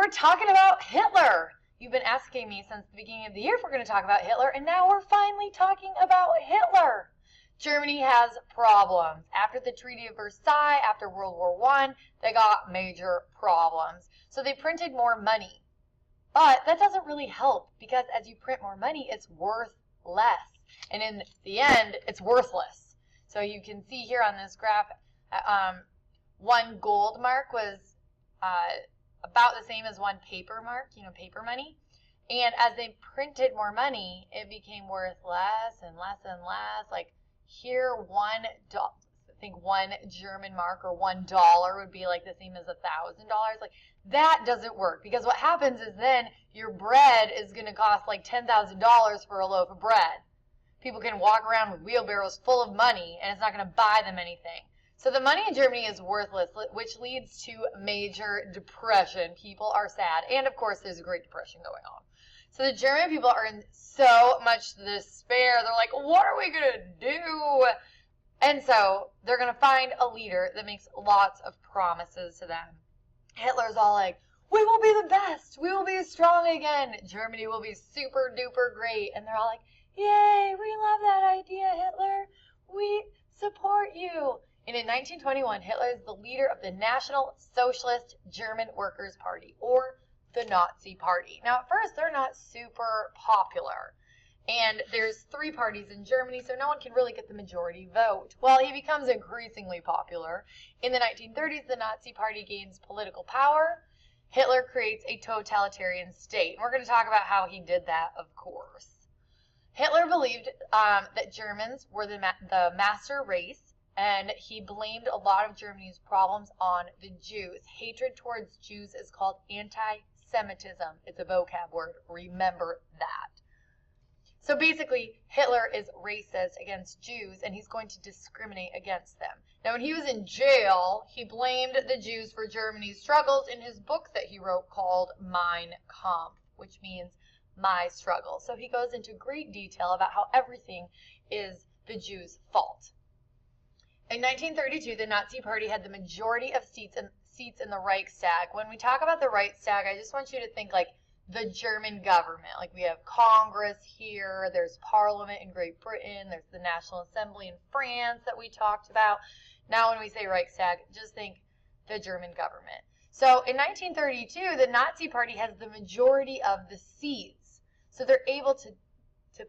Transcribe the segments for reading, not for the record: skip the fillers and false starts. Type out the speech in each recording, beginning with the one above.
we're talking about Hitler. You've been asking me since the beginning of the year if we're going to talk about Hitler, and now we're finally talking about Hitler. Germany has problems. After the Treaty of Versailles, after World War I, they got major problems. So they printed more money. But that doesn't really help, because as you print more money, it's worth less. And in the end, it's worthless. So you can see here on this graph, one gold mark was about the same as one paper mark, paper money. And as they printed more money, it became worth less and less and less. Like here, one German mark or $1 would be like the same as $1,000. Like that doesn't work, because what happens is then your bread is going to cost like $10,000 for a loaf of bread. People can walk around with wheelbarrows full of money and it's not going to buy them anything. So the money in Germany is worthless, which leads to major depression. People are sad. And of course, there's a Great Depression going on. So the German people are in so much despair. They're like, what are we going to do? And so they're going to find a leader that makes lots of promises to them. Hitler's all like, we will be the best. We will be strong again. Germany will be super duper great. And they're all like, yay, we love that idea, Hitler. We support you. And in 1921, Hitler is the leader of the National Socialist German Workers' Party, or the Nazi Party. Now, at first, they're not super popular. And there's 3 parties in Germany, so no one can really get the majority vote. Well, he becomes increasingly popular. In the 1930s, the Nazi Party gains political power. Hitler creates a totalitarian state. And we're going to talk about how he did that, of course. Hitler believed that Germans were the master race, and he blamed a lot of Germany's problems on the Jews. Hatred towards Jews is called anti-Semitism. It's a vocab word. Remember that. So basically, Hitler is racist against Jews, and he's going to discriminate against them. Now, when he was in jail, he blamed the Jews for Germany's struggles in his book that he wrote called Mein Kampf, which means my struggle. So he goes into great detail about how everything is the Jews' fault. In 1932, the Nazi Party had the majority of seats in the Reichstag. When we talk about the Reichstag, I just want you to think like the German government. Like we have Congress here, there's Parliament in Great Britain, there's the National Assembly in France that we talked about. Now when we say Reichstag, just think the German government. So in 1932, the Nazi Party has the majority of the seats. So they're able to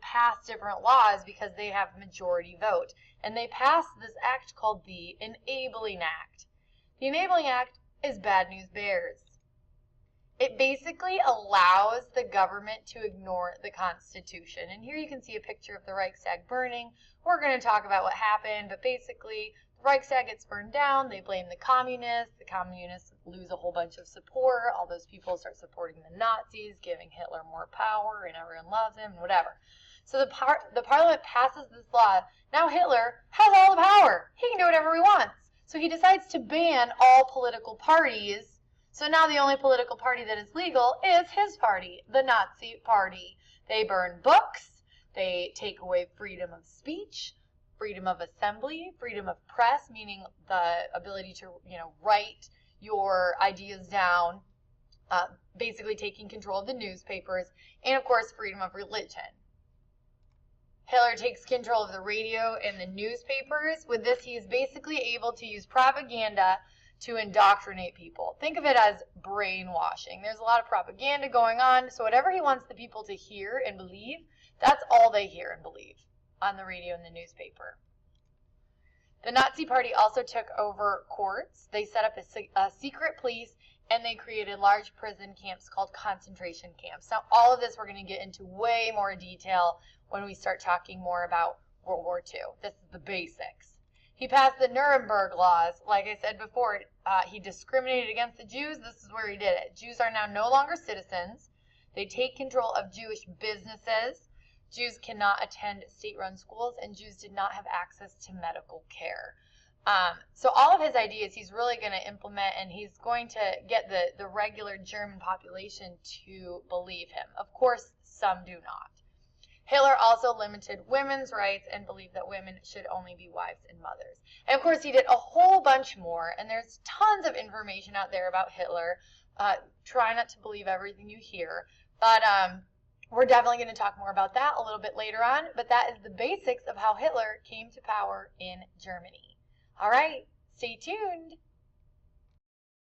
pass different laws because they have majority vote. And they passed this act called the Enabling Act. The Enabling Act is bad news bears. It basically allows the government to ignore the Constitution. And here you can see a picture of the Reichstag burning. We're going to talk about what happened, but basically the Reichstag gets burned down. They blame the communists. The communists lose a whole bunch of support. All those people start supporting the Nazis, giving Hitler more power, and everyone loves him, and whatever. So the parliament passes this law. Now Hitler has all the power. He can do whatever he wants. So he decides to ban all political parties. So now the only political party that is legal is his party, the Nazi Party. They burn books. They take away freedom of speech, freedom of assembly, freedom of press, meaning the ability to, write your ideas down, basically taking control of the newspapers, and of course, freedom of religion. Hitler takes control of the radio and the newspapers. With this, he is basically able to use propaganda to indoctrinate people. Think of it as brainwashing. There's a lot of propaganda going on, so whatever he wants the people to hear and believe, that's all they hear and believe on the radio and the newspaper. The Nazi Party also took over courts. They set up a secret police, and they created large prison camps called concentration camps. Now, all of this we're going to get into way more detail when we start talking more about World War II. This is the basics. He passed the Nuremberg laws. Like I said before, he discriminated against the Jews. This is where he did it. Jews are now no longer citizens. They take control of Jewish businesses. Jews cannot attend state-run schools, and Jews did not have access to medical care. So all of his ideas he's really going to implement, and he's going to get the regular German population to believe him. Of course, some do not. Hitler also limited women's rights and believed that women should only be wives and mothers. And of course, he did a whole bunch more, and there's tons of information out there about Hitler. Try not to believe everything you hear, but we're definitely going to talk more about that a little bit later on, but that is the basics of how Hitler came to power in Germany. All right, stay tuned.